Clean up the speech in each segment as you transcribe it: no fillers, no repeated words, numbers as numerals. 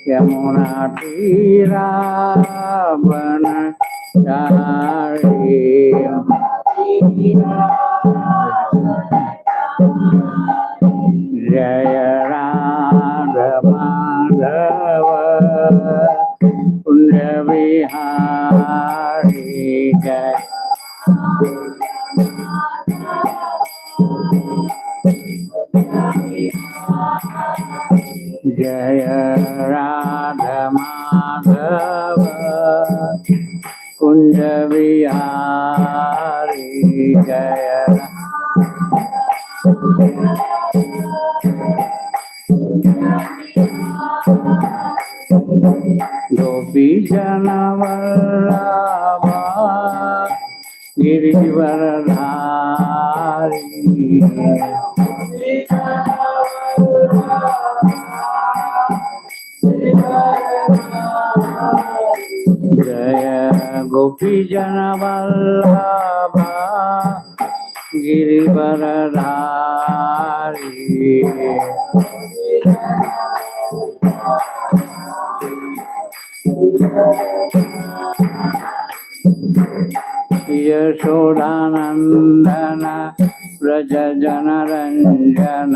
यमुना तीरा बन जय राधा माधव कुंज विहारी जय जय राधा माधव कुंज विहारी जय गोपी जन वल्लभा गिरिवरधारी जय गोपी जन वल्लभा गिरिवरधारी यशोदानंदन व्रज जनरंजन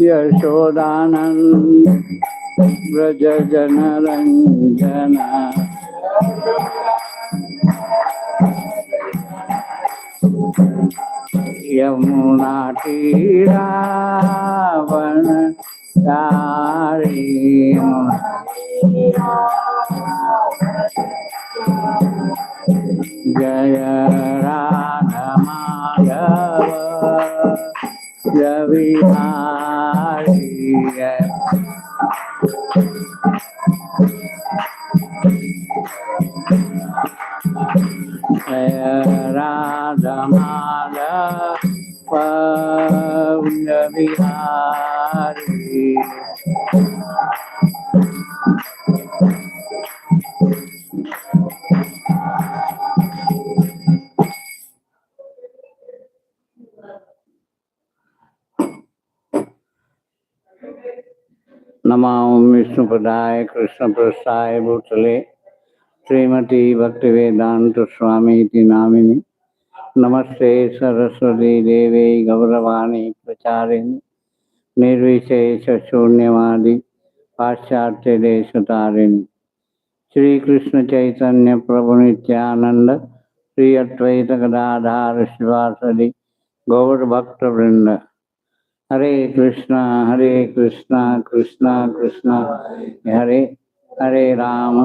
यशोदानंद व्रज जनरंजन यमुना तीरावन तारी जय राधा माधव रविहारी जय राधा माधव रविहारी नमो विष्णुपदाय कृष्णप्रसाय भूतले श्रीमती भक्तिवेदांत स्वामी नामिनी नमस्ते सरस्वती देवी गौरवाणी प्रचारिणी निर्विशेष शून्यवादी पाश्चात्य देश तारिणी श्री कृष्ण चैतन्य प्रभु नित्यानंद श्री अद्वैत गदाधार शिवासदि गौर भक्त वृंद हरे Krishna Krishna Krishna Hare Hare Ram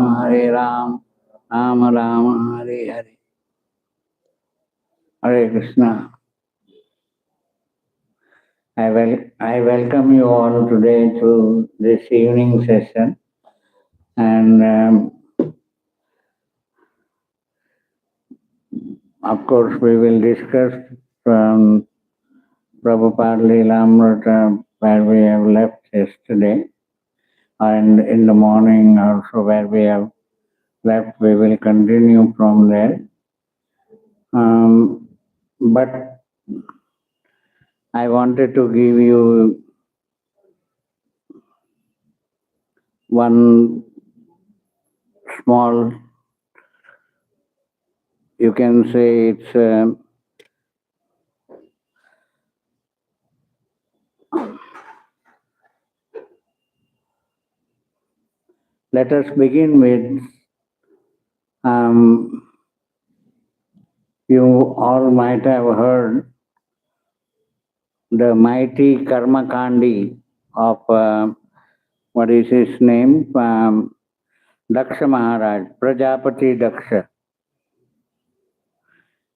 Ram Ram Hare Hare Hare Krishna. I welcome you all today to this evening session, and of course we will discuss from Prabhupāda Līla where we have left yesterday, and in the morning also where we have left, we will continue from there. But I wanted to give you one small, you can say it's let us begin with you all might have heard the mighty Karma Kandi of what is his name? Daksha Maharaj, Prajapati Daksha.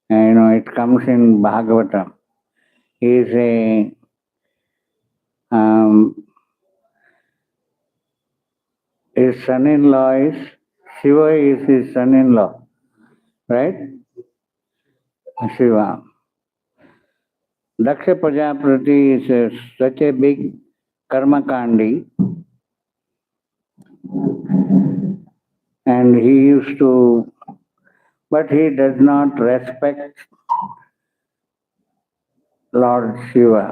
You know, it comes in Bhagavatam. He is his son-in-law is Shiva, is his son-in-law, right? Shiva. Daksha Prajapati is such a big Karma Kandi, and he used to, but he does not respect Lord Shiva.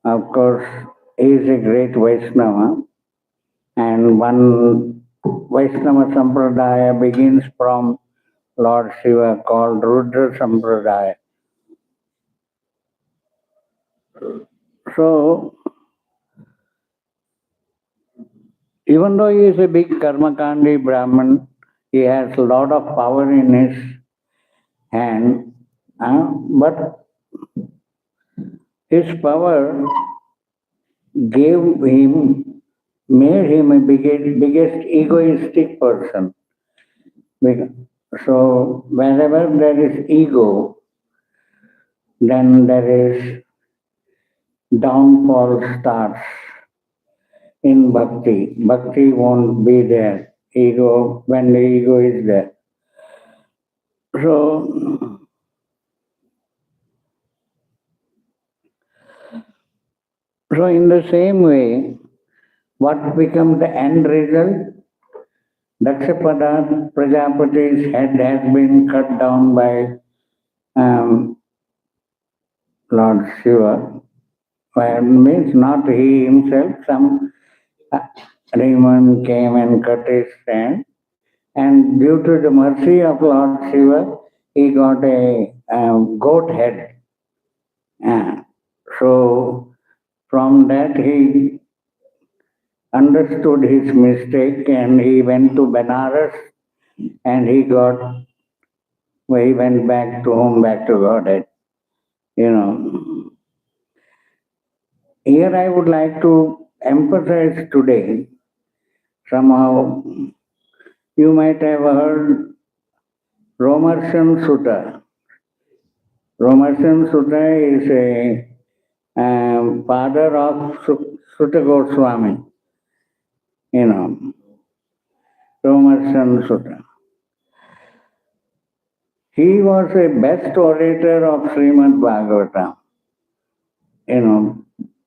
Of course, he is a great Vaishnava, and one Vaishnava Sampradaya begins from Lord Shiva called Rudra Sampradaya. So, even though he is a big Karmakandi Brahmin, he has a lot of power in his hand, but his power gave him, made him a biggest egoistic person. So wherever there is ego, then there is downfall starts in bhakti. Bhakti won't be there. Ego, when the ego is there. So, in the same way, what becomes the end result? Dakshapada Prajapati's head has been cut down by Lord Shiva. Well, means not he himself, some demon came and cut his hand. And due to the mercy of Lord Shiva, he got a goat head. So from that he understood his mistake and he went to Benares and he went back to home, back to Godhead. Here I would like to emphasize today, somehow you might have heard Romerson Sutta. Romerson Sutta is a father of Sutta Goswami, Romerson Sutta. He was a best orator of Srimad Bhagavatam.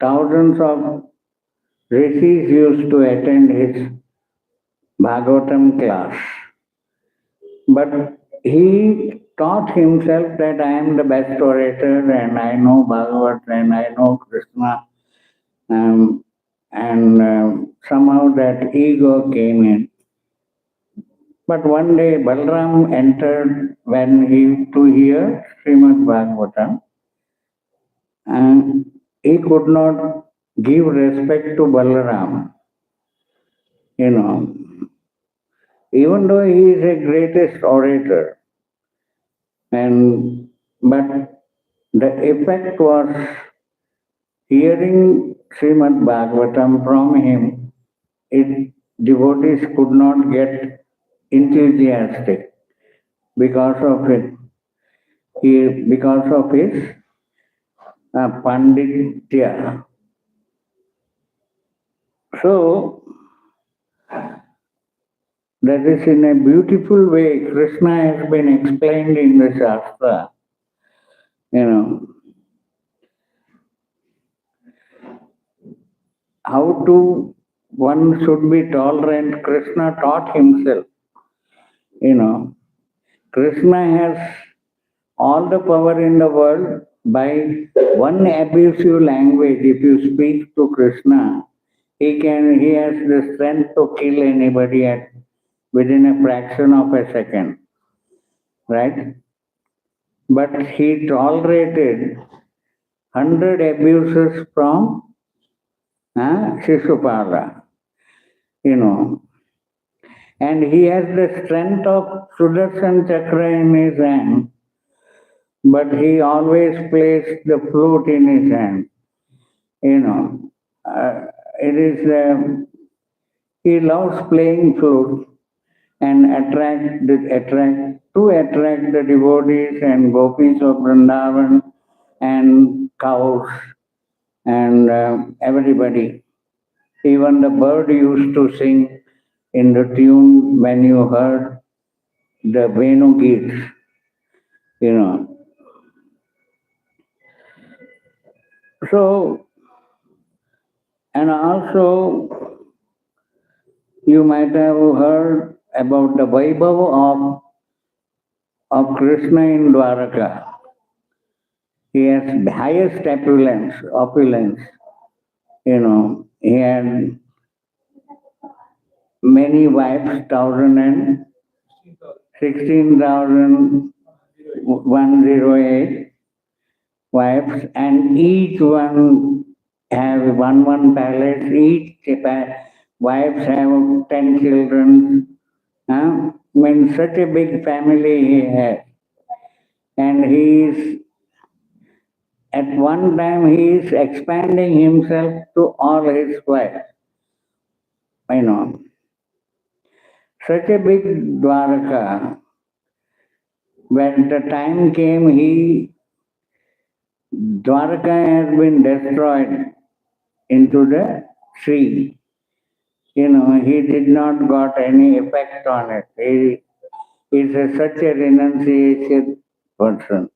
Thousands of rishis used to attend his Bhagavatam class. But he taught himself that I am the best orator and I know Bhagavat and I know Krishna. Somehow that ego came in. But one day Balram entered to hear Srimad Bhagavatam, and he could not give respect to Balaram. Even though he is a greatest orator, but the effect was hearing Srimad Bhagavatam from him, devotees could not get enthusiastic because of it. Because of his panditya. So, that is in a beautiful way, Krishna has been explained in the Shastra. How one should be tolerant, Krishna taught himself. Krishna has all the power in the world. By one abusive language, if you speak to Krishna, he has the strength to kill anybody within a fraction of a second, right? But he tolerated 100 abuses from Shishupala, and he has the strength of Sudarshan Chakra in his hand, but he always placed the flute in his hand. It is he loves playing flute and attract the devotees and gopis of Vrindavan and cows and everybody. Even the bird used to sing in the tune when you heard the Venu Geets, So, and also You might have heard about the Vaibhav of Krishna in Dwaraka. He has the highest opulence. He had many wives, 16,108 wives, and each one have one palace. Each wives have 10 children. I mean, such a big family he has, and he is at one time he is expanding himself to all his wives. Such a big Dwaraka. When the time came, Dwaraka has been destroyed into the sea. He did not got any effect on it. He is such a renunciation person.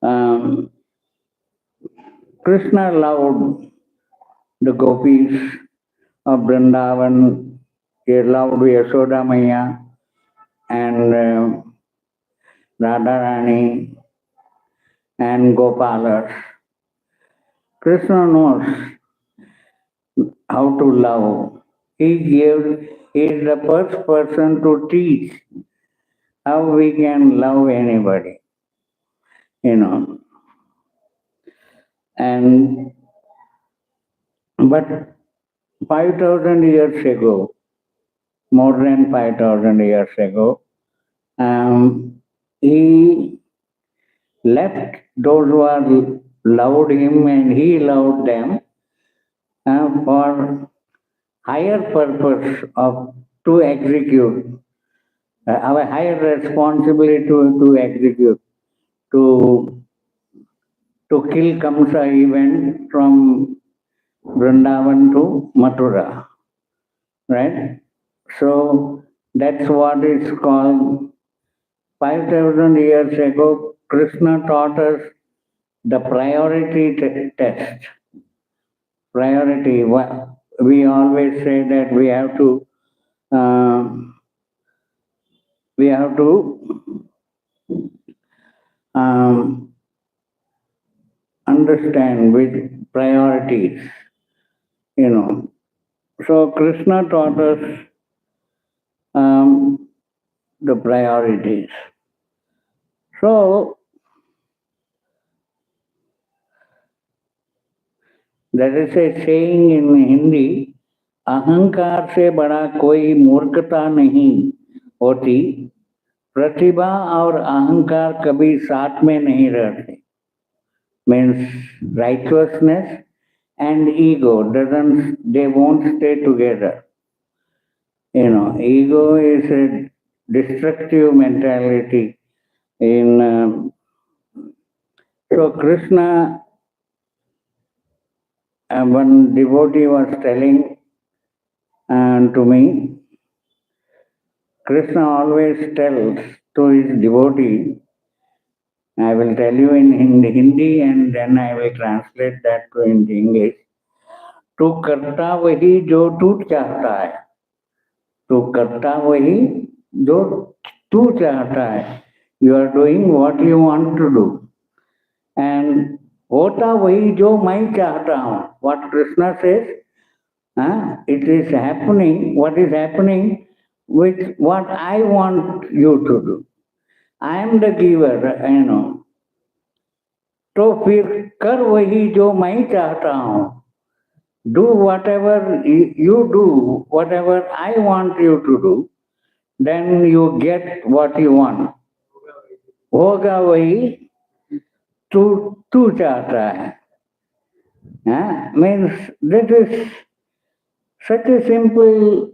Um, Krishna loved the gopis of Vrindavan. He loved Yashoda Maya and Radharani and Gopalas. Krishna knows how to love. He is the first person to teach how we can love anybody. And but 5,000 years ago, more than 5,000 years ago, he left those who are loved him and he loved them for higher purpose of to execute our higher responsibility to execute to kill Kamsa even from Vrindavan to Mathura, right? So that's what is called 5,000 years ago. Krishna taught us the priority test. Priority. We always say that we have to understand with priorities. So Krishna taught us the priorities. So there is a saying in Hindi, अहंकार से बड़ा कोई मूर्खता नहीं होती, प्रतिभा और अहंकार कभी साथ में नहीं रहते. Means righteousness and ego they won't stay together. Ego is a destructive mentality. So Krishna, one devotee was telling to me, Krishna always tells to his devotee, I will tell you in Hindi and then I will translate that to English. तू करता वही जो तू चाहता है. तू करता वही जो तू चाहता है. You are doing what you want to do. And होता वही जो मैं चाहता हूँ. What Krishna says, it is happening, what is happening with what I want you to do. I am the giver, तो फिर कर वही जो मैं चाहता हूँ. Do whatever you do, whatever I want you to do, then you get what you want. होगा वही तू चाहता है. Means that is such a simple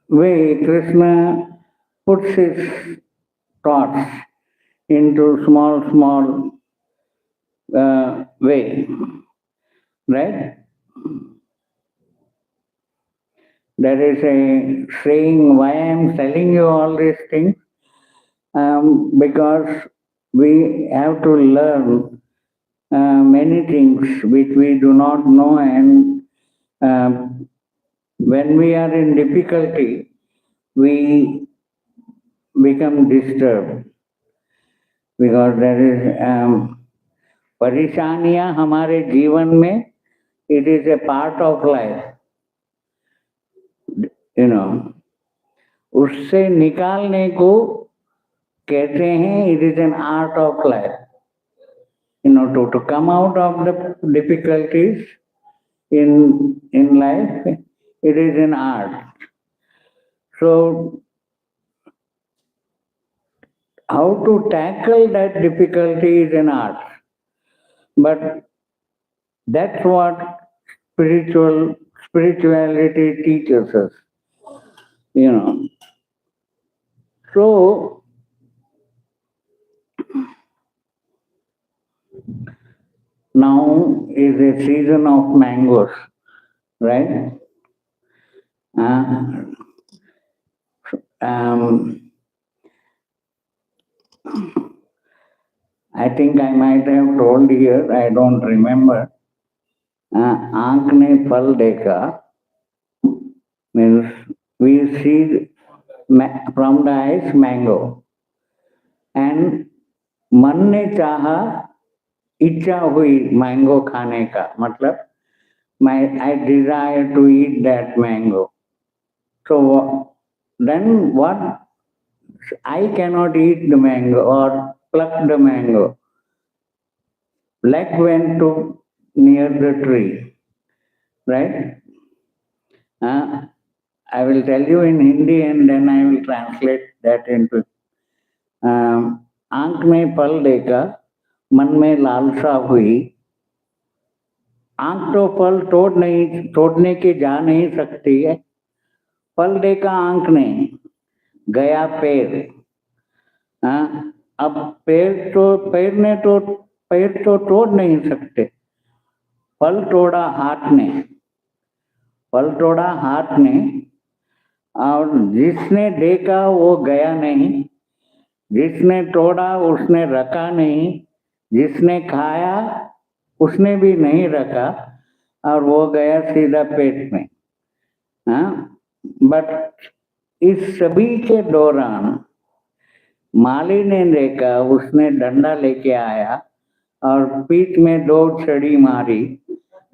way Krishna puts his thoughts into small way, right? There is a saying, why I am telling you all these things? Because we have to learn many things which we do not know, and when we are in difficulty, we become disturbed because there is परेशानियां हमारे जीवन में, it is a part of life, you know. उससे निकालने को कहते हैं it is an art of life. You know, to come out of the difficulties in life, it is an art. So, how to tackle that difficulty is an art. But that's what spirituality teaches us. You know. So now is a season of mangoes, right? I think I might have told here, I don't remember. आंख ने फल देखा means we see from the eyes mango, and मन ने चाहा, इच्छा हुई mango खाने का, मतलब I desire to eat that mango. So then what? I cannot eat the mango or pluck the mango. Leg went to near the tree, right? I will tell you in Hindi and then I will translate that into. आंख में फल देखा, मन में लालसा हुई, आंख तो फल तोड़ने के जा नहीं सकती है, फल देखा आंख ने, गया पैर, अब पैर तो तोड़ नहीं सकते, फल तोड़ा हाथ ने, और जिसने देखा वो गया नहीं, जिसने तोड़ा उसने रखा नहीं, जिसने खाया उसने भी नहीं रखा, और वो गया सीधा पेट में. बट इस सभी के दौरान माली ने देखा, उसने डंडा लेके आया और पीठ में 2 छड़ी मारी,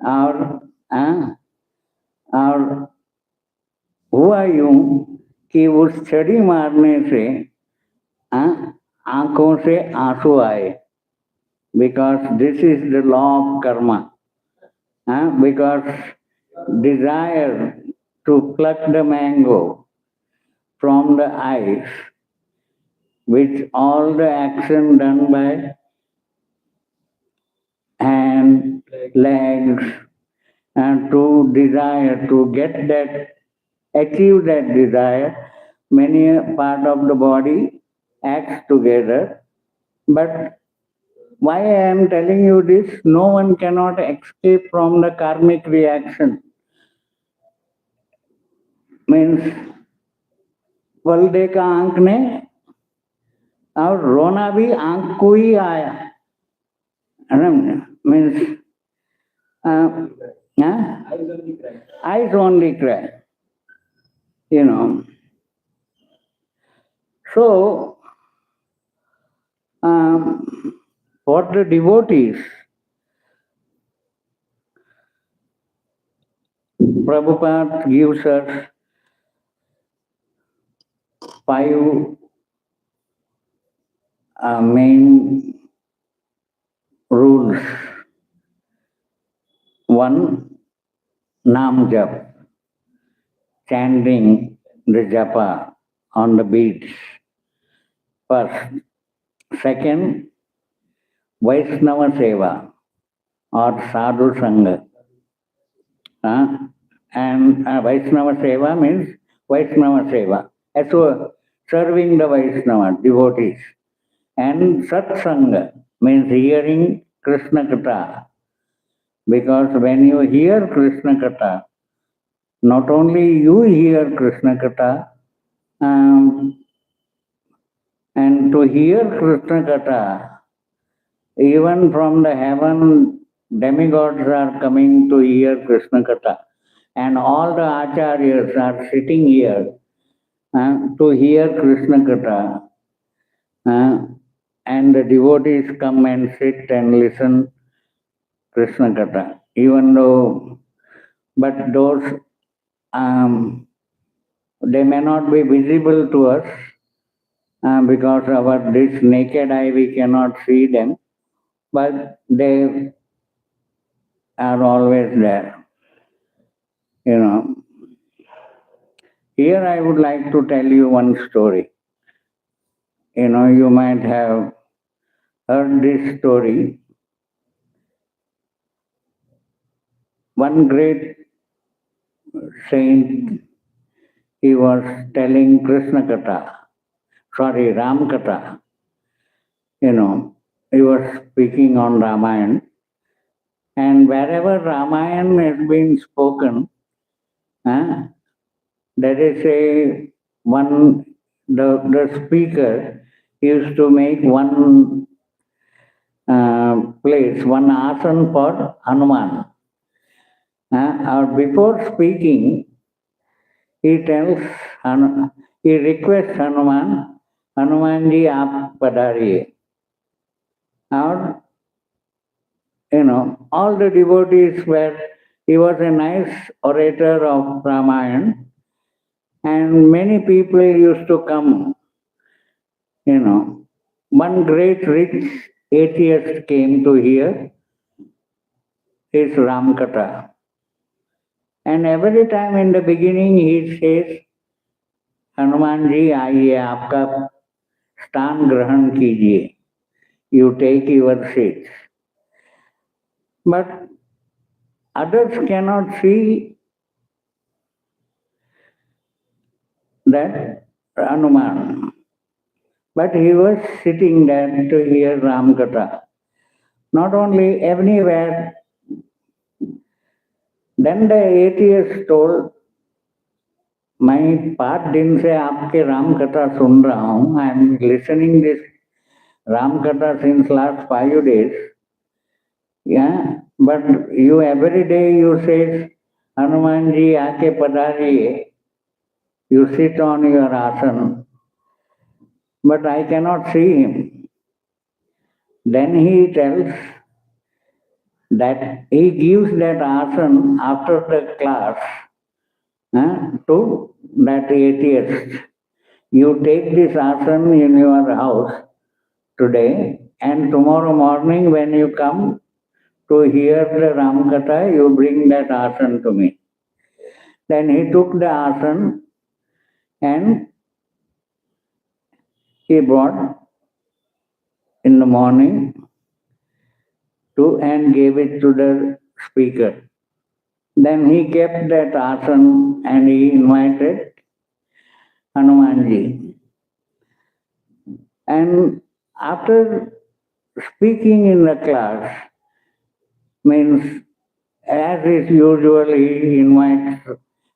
और हुआ यूं कि उस छड़ी मारने से आंखों से आंसू आए, because this is the law of karma. Because desire to pluck the mango from the eyes, which all the action done by hand, legs, and to desire to get that, achieve that desire, many part of the body acts together. But why I am telling you this? No one cannot escape from the karmic reaction. Means फल देखा आंख ने, और रोना भी आंख को ही आया. Means eyes only cry. You know. So for the devotees, Prabhupada gives us 5 main rules. 1, Nam Jap, chanting the japa on the beads. First. Second, Vaishnava Seva or Sadhu Sangha. And Vaishnava Seva means Vaishnava Seva. So serving the Vaishnava, devotees. And Satsanga means hearing Krishna Katha. Because when you hear Krishna Katha, not only you hear Krishna Katha, and to hear Krishna Katha, even from the heaven, demigods are coming to hear Krishna Katha. and all the acharyas are sitting here to hear Krishna Katha. And the devotees come and sit and listen Krishna Katha. Even though, but those, they may not be visible to us because our this naked eye we cannot see them, but they are always there. You know. Here I would like to tell you one story. You might have heard this story. One great saint, he was telling Krishna Katha, Ram Katha. He was speaking on Ramayana. And wherever Ramayana has been spoken, there is the speaker used to make one place, one asan for Hanuman. Or before speaking, he requests Hanumanji aap padariye. Or, all the devotees he was a nice orator of Ramayana, and many people used to come. One great rich atheist came to hear his Ram Katha. And every time in the beginning he says, Hanuman ji आइए आपका स्थान ग्रहण कीजिए, you take your seat. But others cannot see that Hanuman. But he was sitting there to hear Ram Katha. Not only everywhere. Then the atheist told, मैं 5 दिन से आपके राम कथा सुन रहा हूँ. I am listening this Ram Katha since last 5 days. Yeah, but you every day you say, Hanuman ji aake padariye. You sit on your asan, but I cannot see him. Then he tells that he gives that asan after the class to that atheist. You take this asan in your house today, and tomorrow morning when you come to hear the Ram Katha, you bring that asan to me. Then he took the asan and he brought in the morning and gave it to the speaker. Then he kept that asan and he invited Hanumanji. And after speaking in the class, means as is usual, he invites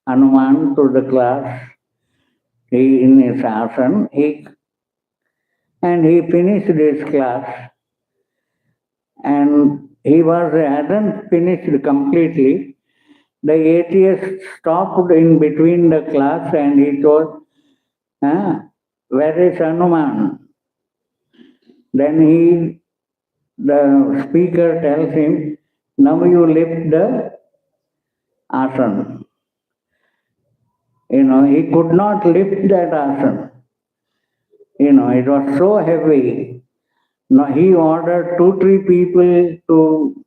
Hanuman to the class. He in his asan, and he finished his class. And he hadn't finished completely. The atheist stopped in between the class and he told, where is Hanuman? Then the speaker tells him, now you lift the asan. He could not lift that asan. It was so heavy. He ordered 2-3 people to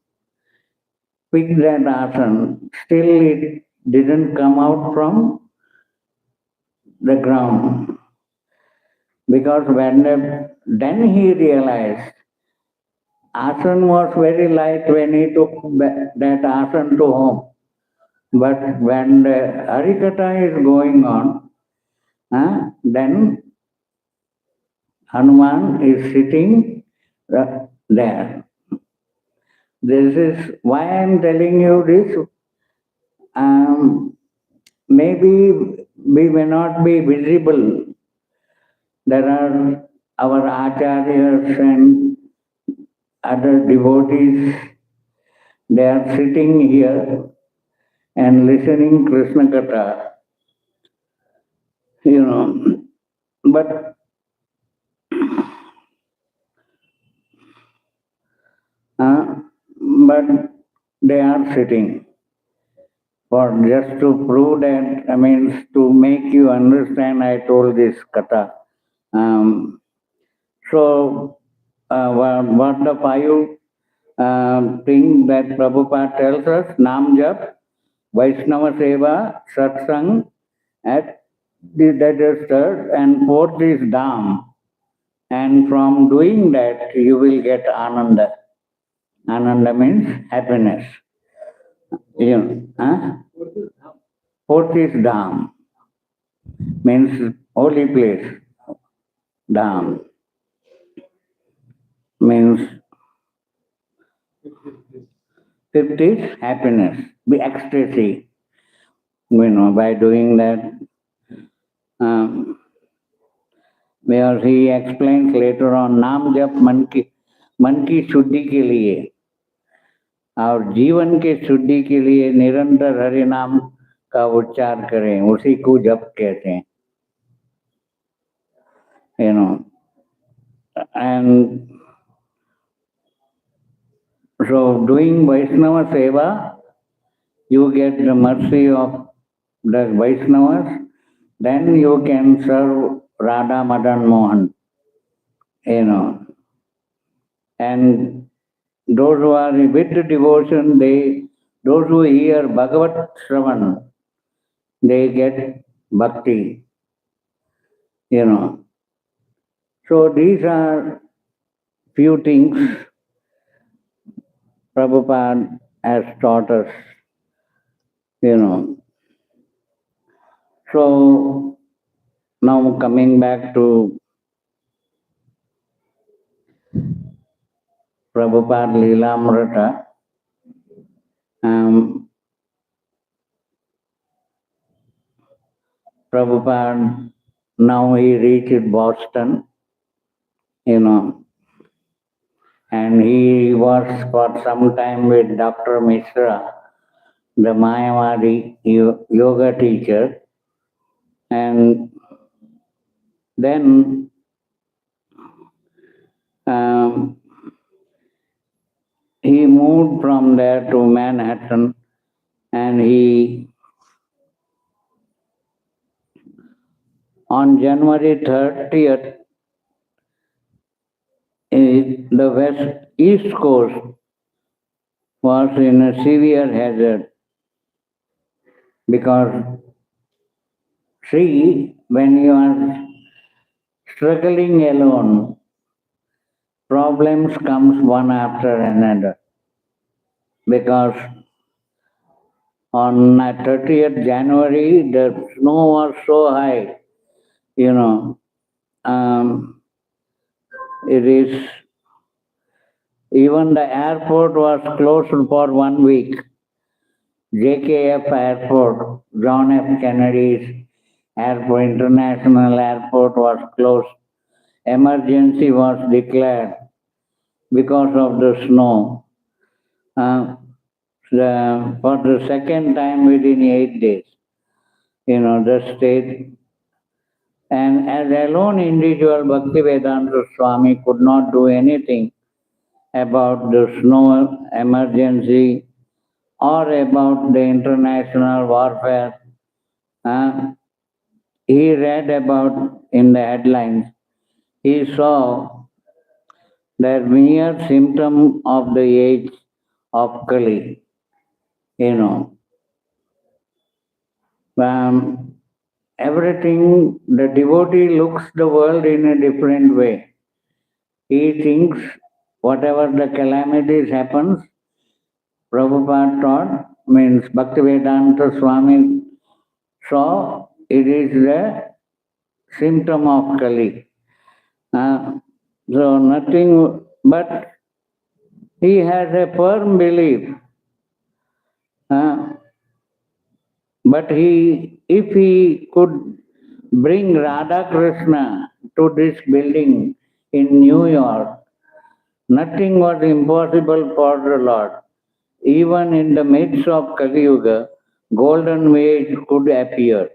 pick that asan. Still it didn't come out from the ground. Because then he realized asan was very light when he took that asan to home. But when the Harikatha is going on, then Hanuman is sitting there. This is why I am telling you this. Maybe we may not be visible. There are our acharyas and other devotees. They are sitting here and listening Krishna Katha, but uh, but they are sitting for just to prove that, to make you understand, I told this Katha. So, what the five things that Prabhupada tells us: Nam Jap, Vaishnava Seva, Satsang, at that is third, and fourth is Dham. And from doing that, you will get Ananda. Ananda means happiness. Fourth is Dham, means holy place. Dham means fifth is happiness, be ecstasy. By doing that, where he explains later on, नाम जप मन की शुद्धि के लिए और जीवन के शुद्धि के लिए निरंतर हरि नाम का उच्चार करें, उसी को जप कहते हैं. And so doing Vaishnava Seva, you get the mercy of the Vaishnavas, then you can serve Radha Madan Mohan. And those who are with devotion, those who hear Bhagavat Shravan, they get bhakti. So these are few things Prabhupada has taught us. So now coming back to Prabhupada Līlamrita, Prabhupada, now he reached Boston, and he was for some time with Dr. Mishra, the Mayavadi yoga teacher, and then he moved from there to Manhattan, and on January 30th, the East Coast was in a severe hazard, because see, when you are struggling alone, problems comes one after another. Because on 30th January, the snow was so high, it is, even the airport was closed for 1 week. JKF Airport, John F. Kennedy's Airport, International Airport was closed. Emergency was declared because of the snow. For the second time within 8 days, the state. And as alone individual, Bhaktivedanta Swami could not do anything about the snow emergency or about the international warfare. He read about in the headlines, he saw the mere symptom of the age of Kali. Everything, the devotee looks the world in a different way. He thinks whatever the calamities happens, Prabhupada taught, means Bhaktivedanta Swami saw, it is the symptom of Kali. So nothing, but he has a firm belief. But if he could bring Radha Krishna to this building in New York, nothing was impossible for the Lord. Even in the midst of Kali Yuga, golden age could appear.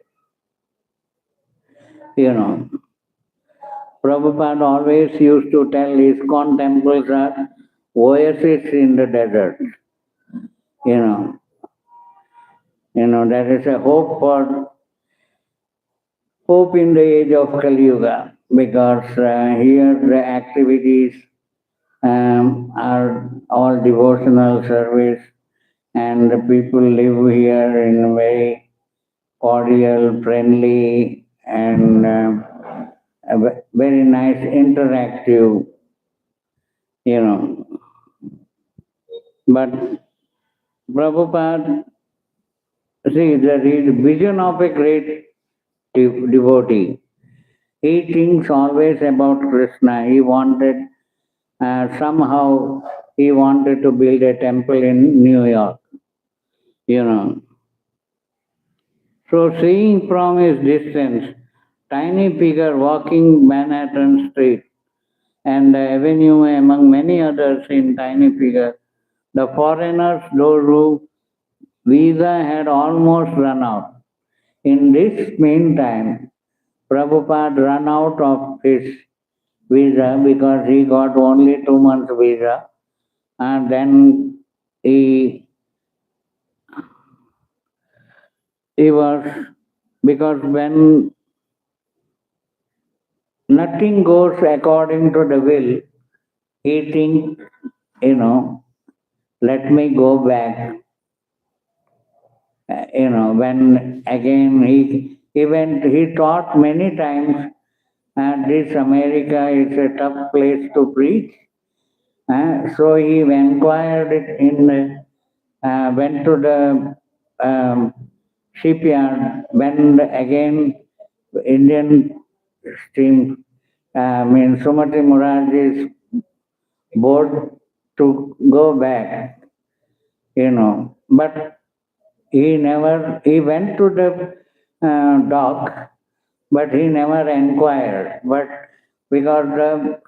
Prabhupada always used to tell ISKCON temples are oases in the desert. You know, there is a hope in the age of Kali Yuga, because here the activities are all devotional service, and the people live here in a very cordial, friendly, and a very nice interactive, you know. But Prabhupada, see, the vision of a great devotee. He thinks always about Krishna. He wanted, somehow, he wanted to build a temple in New York, you know. So seeing from his distance, tiny figure walking Manhattan Street and the avenue among many others in tiny figure, the foreigners, those who visa had almost run out. In this meantime, Prabhupada ran out of his visa because he got only 2 months visa, and then he was, because when nothing goes according to the will, he thinks, let me go back. When again he thought many times, this America is a tough place to preach. So he inquired went to the shipyard, when again Indian steam, Sumati Murarji's boat to go back, but he went to the dock, but he never inquired. But because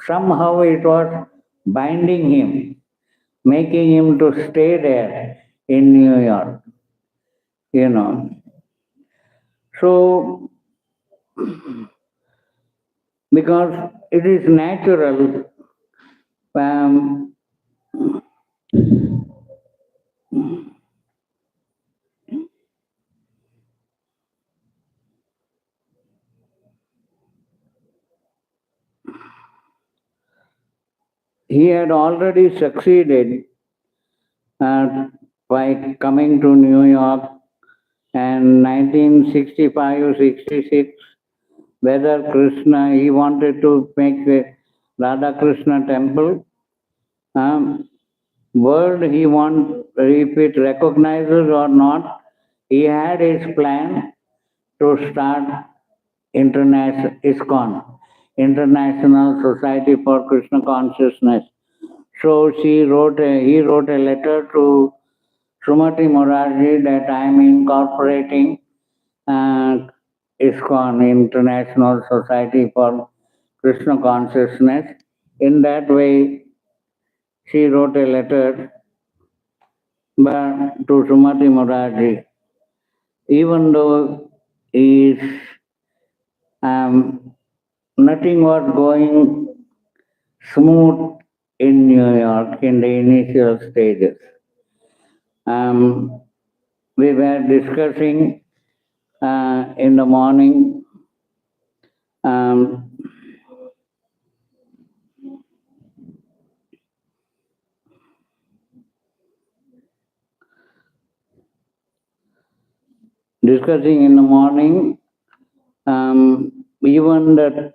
somehow it was binding him, making him to stay there in New York, So, because it is natural, he had already succeeded by coming to New York, and 1965-66, whether Krishna, he wanted to make a Radha Krishna temple. World he want, if it recognizes or not, he had his plan to start international ISKCON, International Society for Krishna Consciousness. So he wrote a letter to Srimati Morarji that I am incorporating ISKCON, International Society for Krishna Consciousness. In that way, she wrote a letter to Srimati Morarji. Even though nothing was going smooth in New York in the initial stages. We were discussing in the morning, even that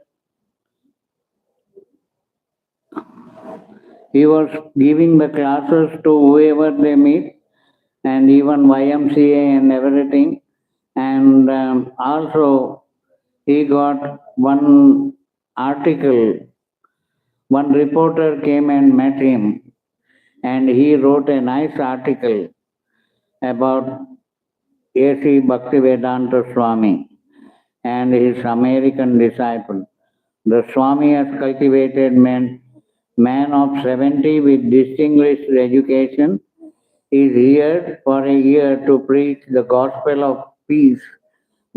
he was giving the classes to whoever they meet, and even YMCA and everything. And also he got one article, one reporter came and met him, and he wrote a nice article about A.C. Bhaktivedanta Swami and his American disciple. The Swami has cultivated man of 70 with distinguished education. is here for a year to preach the gospel of peace,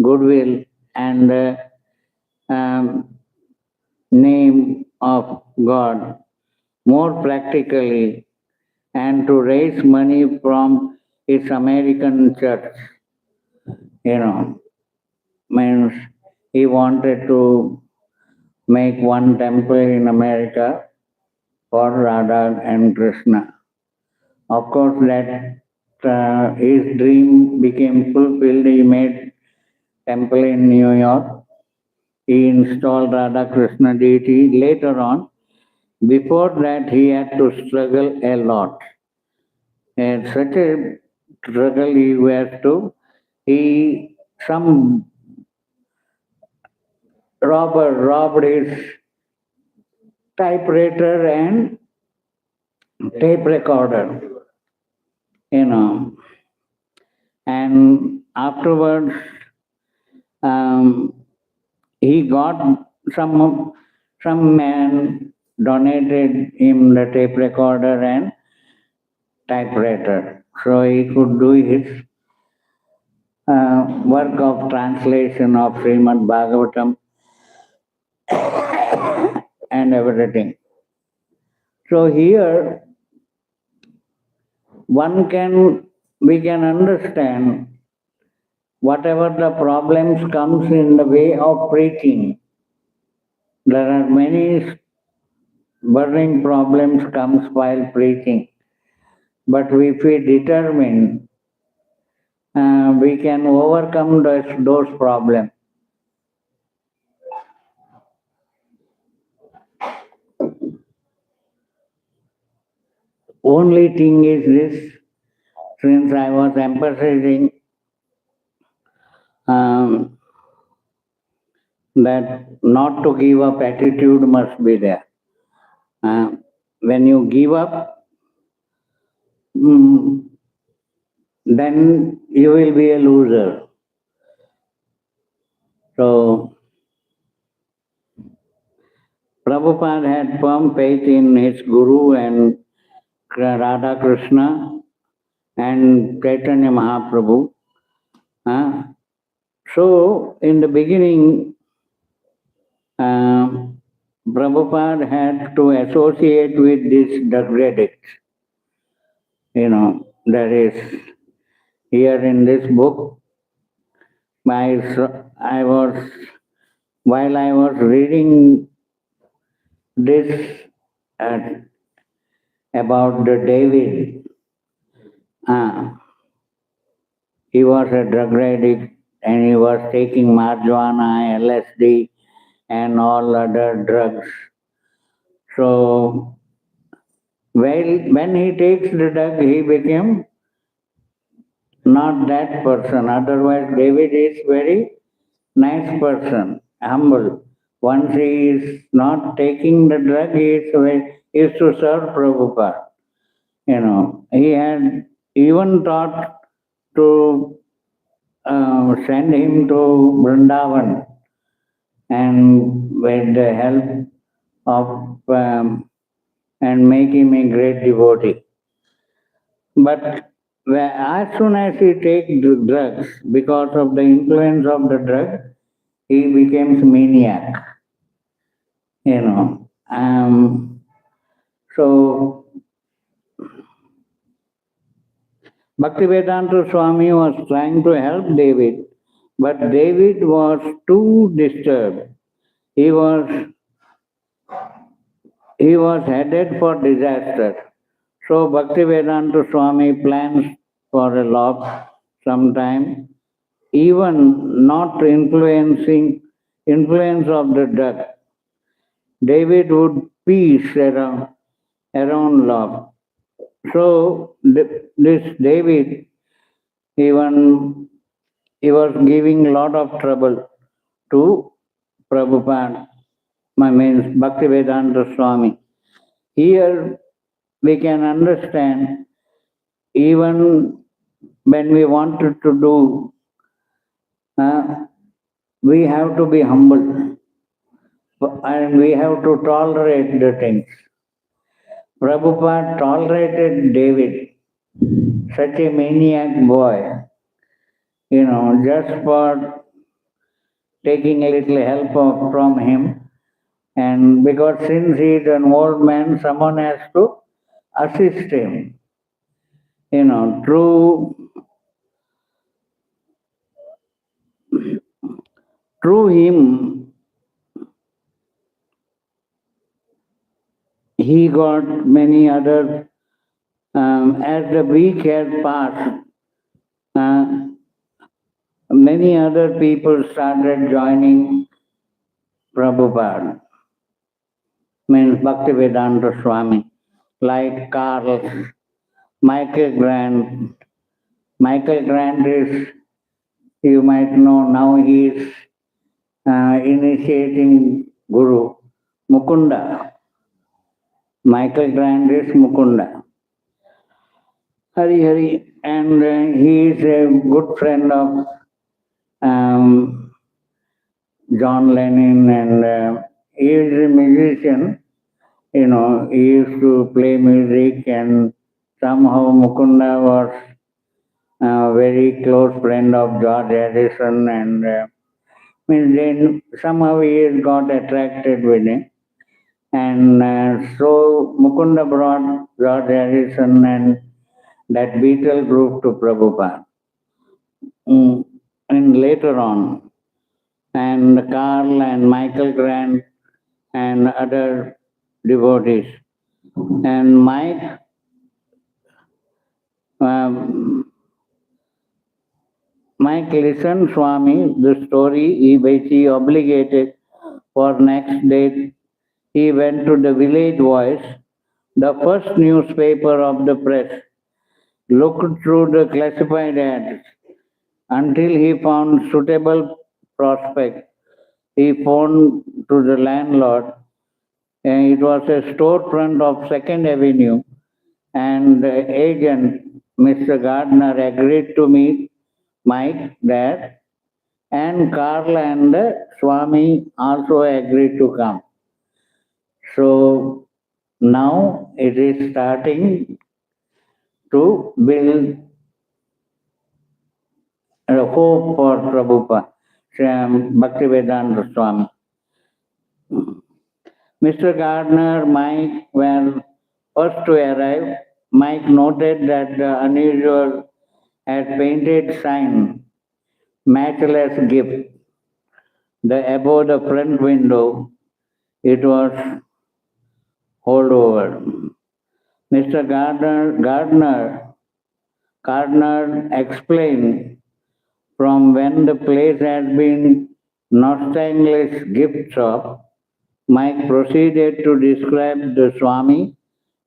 goodwill, and name of God more practically, and to raise money from its American church. Means he wanted to make one temple in America for Radha and Krishna. Of course, that his dream became fulfilled. He made temple in New York. He installed Radha Krishna deity. Later on, before that, he had to struggle a lot. And such a struggle he had to. Some robber robbed his typewriter and tape recorder. You know, and afterwards he got some man donated him the tape recorder and typewriter, so he could do his work of translation of Srimad Bhagavatam and everything. So here we can understand whatever the problems comes in the way of preaching. There are many burning problems comes while preaching, but if we determine, we can overcome those problems. Only thing is this, since I was emphasizing that not to give up attitude must be there. When you give up, then you will be a loser. So, Prabhupada had firm faith in his Guru and Radha Krishna and Chaitanya Mahaprabhu. So, in the beginning, Prabhupada had to associate with these drug addicts. There is here in this book, while I was reading this about the David, he was a drug addict and he was taking marijuana, LSD, and all other drugs. So, when he takes the drug, he became not that person. Otherwise, David is very nice person, humble. Once he is not taking the drug, he is to serve Prabhupada. He had even thought to send him to Vrindavan, and with the help of and make him a great devotee. But as soon as he takes drugs, because of the influence of the drug, he becomes maniac. So Bhaktivedanta Swami was trying to help David, but David was too disturbed. He was headed for disaster. So Bhaktivedanta Swami plans for a love sometime, even not influence of the drug. David would peace around love. So this David, even he was giving a lot of trouble to Prabhupada, means Bhaktivedanta Swami. Here we can understand, even when we wanted to do, we have to be humble and we have to tolerate the things. Prabhupada tolerated David such a maniac boy, just for taking a little help from him. And because since he is an old man, someone has to assist him. Through him, he got many other, as the week has passed, uh, many other people started joining Prabhupada, means Bhaktivedanta Swami, like Carl, Michael Grant. Michael Grant is, you might know, now he is initiating Guru, Mukunda. Michael Grant is Mukunda. Hari Hari, and he is a good friend of um, John Lennon, and he is a musician. He used to play music, and somehow Mukunda was a very close friend of George Harrison, and means then somehow he has got attracted with him. And so Mukunda brought George Harrison and that Beatle group to Prabhupada. And later on, and Carl and Michael Grant and other devotees. And Mike listened Swami, the story which he obligated for next day. He went to the Village Voice, the first newspaper of the press, looked through the classified ads until he found suitable prospect. He phoned to the landlord, and it was a storefront of Second Avenue, and the agent, Mr. Gardner, agreed to meet Mike there, and Carl and Swami also agreed to come. So now it is starting to build a hope for Prabhupada, Bhaktivedanta Swami. Mr. Gardner, Mike were first to arrive. Mike noted that the unusual had painted sign, matchless gift. Above the front window, it was holdover. Mr. Gardner explained from when the place has been nostalgic gift shop. Mike proceeded to describe the Swami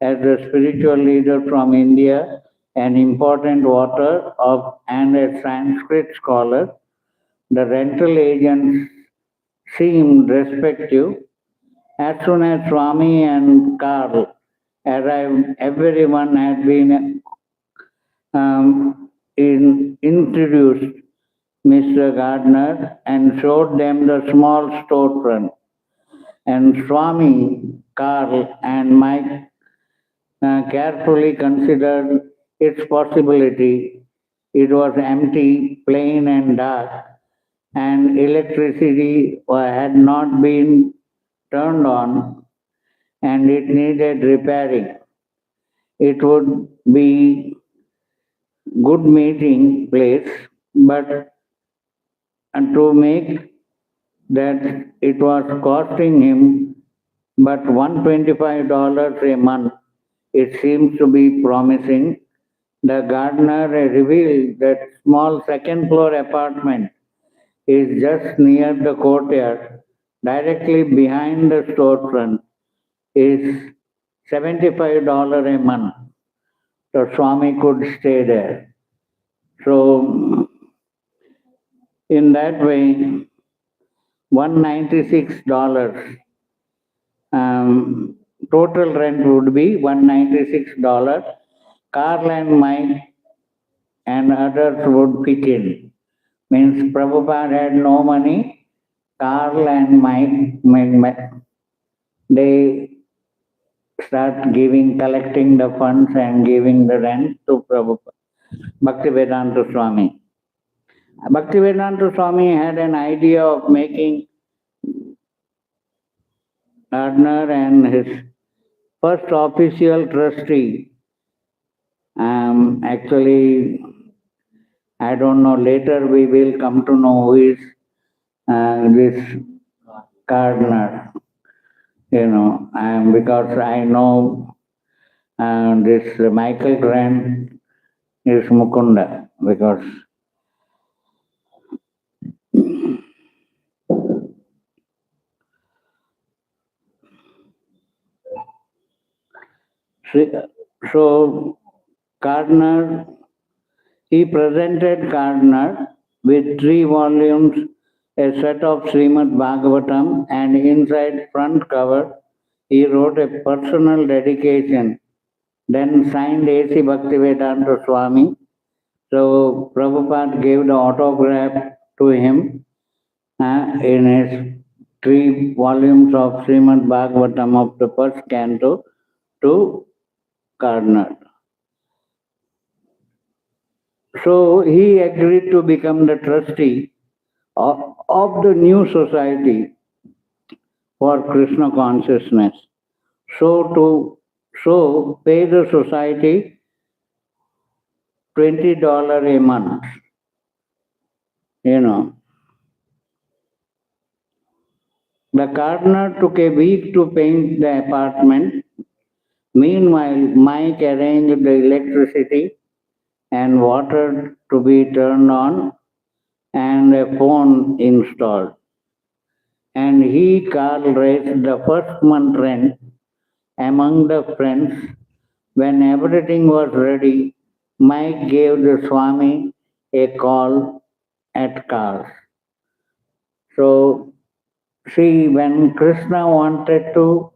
as a spiritual leader from India, an important author of and a Sanskrit scholar. The rental agents seemed respective. As soon as Swami and Carl arrived, everyone had been introduced Mr. Gardner and showed them the small storefront. And Swami, Carl, and Mike carefully considered its possibility. It was empty, plain, and dark, and electricity had not been turned on, and it needed repairing. It would be good meeting place, but to make that it was costing him but $125 a month. It seems to be promising. The gardener revealed that small second floor apartment is just near the courtyard, directly behind the storefront, is $75 a month. So Swami could stay there. So in that way, $196. Total rent would be $196. Carl and Mike and others would pitch in. Means Prabhupada had no money. Carl and Mike, they start collecting the funds and giving the rent to Prabhupada, Bhaktivedanta Swami. Bhaktivedanta Swami had an idea of making gardener and his first official trustee. Actually, I don't know, later we will come to know who is this gardener, because I know this Michael Grant is Mukunda, because so Gardner, he presented Gardner with 3 volumes, a set of Srimad Bhagavatam, and inside front cover, he wrote a personal dedication, then signed A.C. Bhaktivedanta Swami. So Prabhupada gave the autograph to him in his 3 volumes of Srimad Bhagavatam of the first canto to Gardner. So he agreed to become the trustee of the new society for Krishna consciousness. So pay the society $20 a month. The gardener took a week to paint the apartment. Meanwhile, Mike arranged the electricity and water to be turned on and a phone installed. And he, Carl, raised the first month rent among the friends. When everything was ready, Mike gave the Swami a call at Carl's. So, see, when Krishna wanted to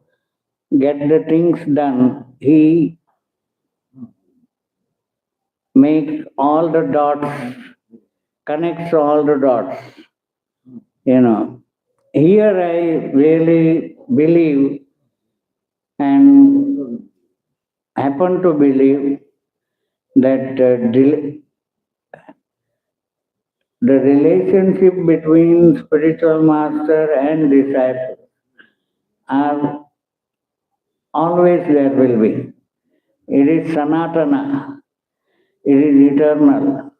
get the things done, he makes all the dots, connects all the dots. Here I really believe and happen to believe that the relationship between spiritual master and disciple are always there will be. It is Sanatana. It is eternal.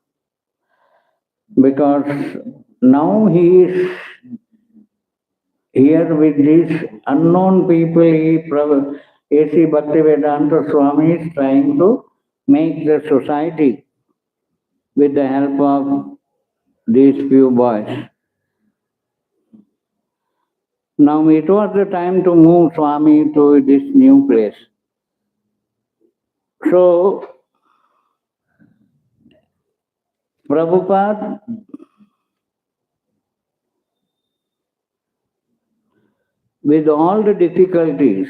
Because now he is here with these unknown people, A.C. Bhaktivedanta Swami is trying to make the society with the help of these few boys. Now it was the time to move Swami to this new place. So, Prabhupada with all the difficulties,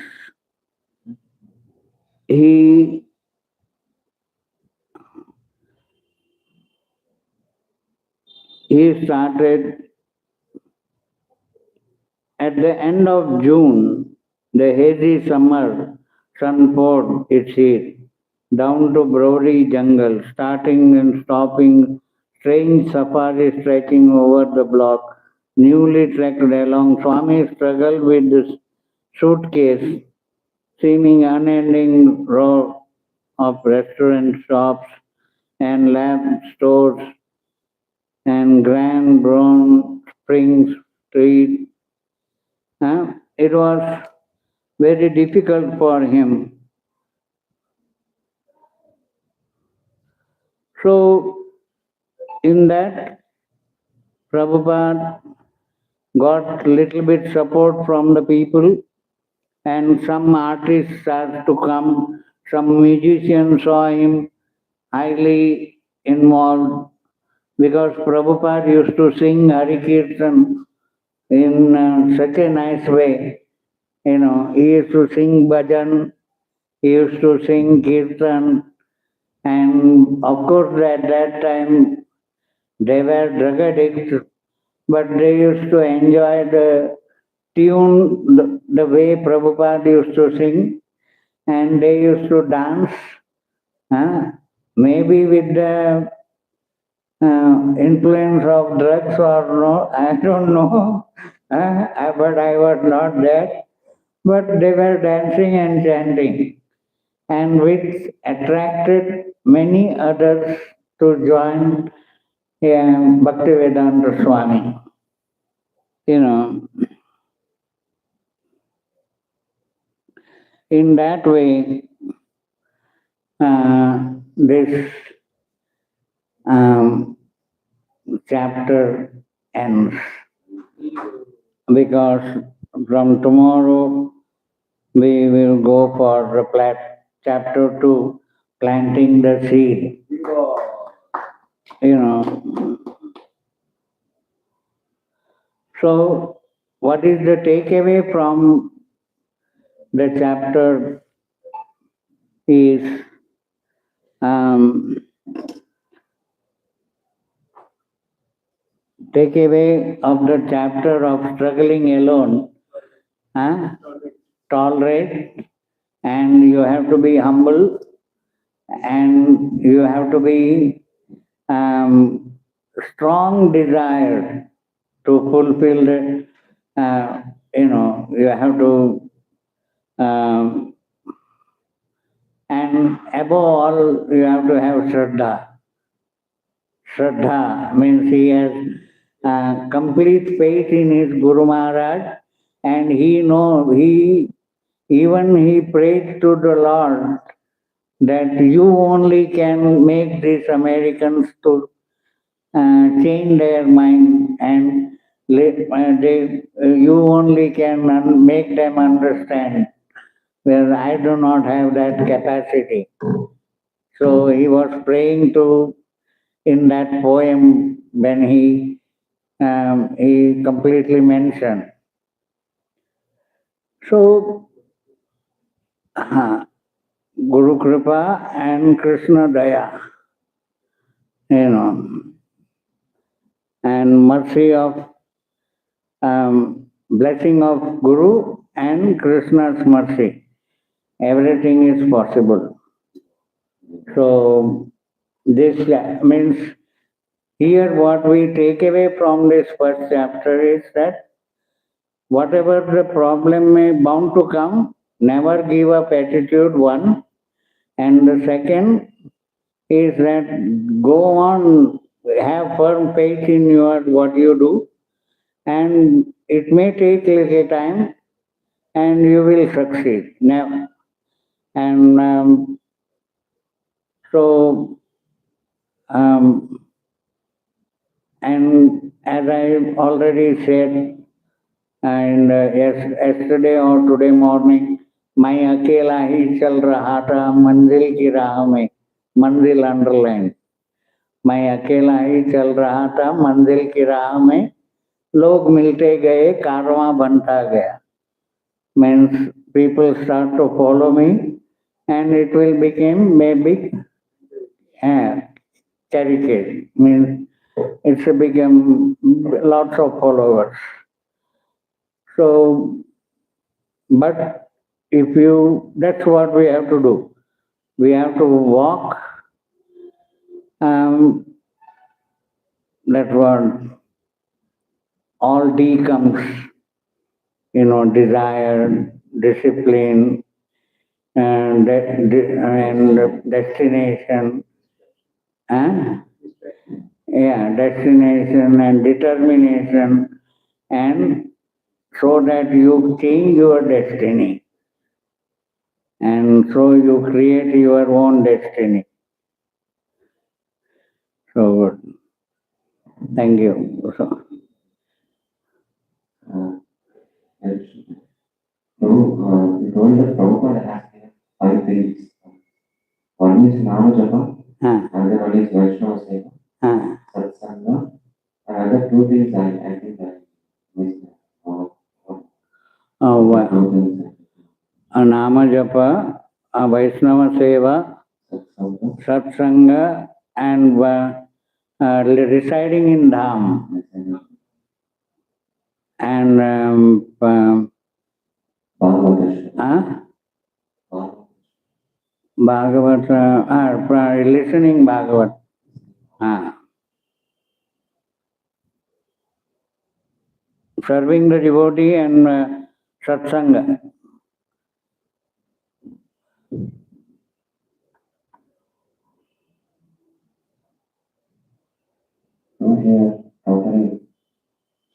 he started at the end of June, the hazy summer sun poured its heat down to Brody jungle, starting and stopping, strange safari stretching over the block, newly trekked along. Swami struggled with this suitcase, seeming unending row of restaurant shops and lab stores and Grand Brown Springs Street. It was very difficult for him. So, in that, Prabhupada got little bit support from the people, and some artists started to come. Some musicians saw him highly involved, because Prabhupada used to sing Hari Kirtan in such a nice way. He used to sing bhajan, he used to sing kirtan, and of course at that time they were drug addicts, but they used to enjoy the tune, the way Prabhupada used to sing, and they used to dance, maybe with the influence of drugs or no, I don't know, but I was not there. But they were dancing and chanting, and which attracted many others to join Bhaktivedanta Swami. You know, in that way, this chapter ends, because from tomorrow we will go for the chapter 2, planting the seed. You know, so what is the takeaway from the chapter is takeaway of the chapter of struggling alone, tolerate, and you have to be humble, and you have to be strong desire to fulfill the, you have to, and above all, you have to have Shraddha. Shraddha means he has complete faith in his Guru Maharaj, and he prays to the Lord that you only can make these Americans to change their mind, and you only can make them understand, where I do not have that capacity. So he was praying to, in that poem, when he completely mentioned. So, Guru Kripa and Krishna Daya, and mercy of, blessing of Guru and Krishna's mercy. Everything is possible. So, this means, here what we take away from this first chapter is that whatever the problem may bound to come, never give up attitude, one. And the second is that go on, have firm faith in what you do, and it may take little time, and you will succeed. Never. And so, and as I already said, and yesterday or today morning, मैं अकेला ही चल रहा था मंजिल की राह में, मंजिल अंडरलाइन, मैं अकेला ही चल रहा था मंजिल की राह में, लोग मिलते गए कारवां बनता गया. Means people start to follow me, and it will become maybe caricate. Means it's become lots of followers. So, but that's what we have to do. We have to walk, that one, all D comes, desire, discipline, and destination, destination and determination, and so that you change your destiny, and so you create your own destiny. So, thank you. You told that Prabhupada has 5 things. One is Nama Japa, another one is Vaishnava Seva, Satsanga, and other 2 things I think I missed. Nama Japa, Vaishnava Seva, Satsanga, and residing in Dham. And Bhagavata, listening Bhagavat. Serving the devotee and satsanga. So here, totally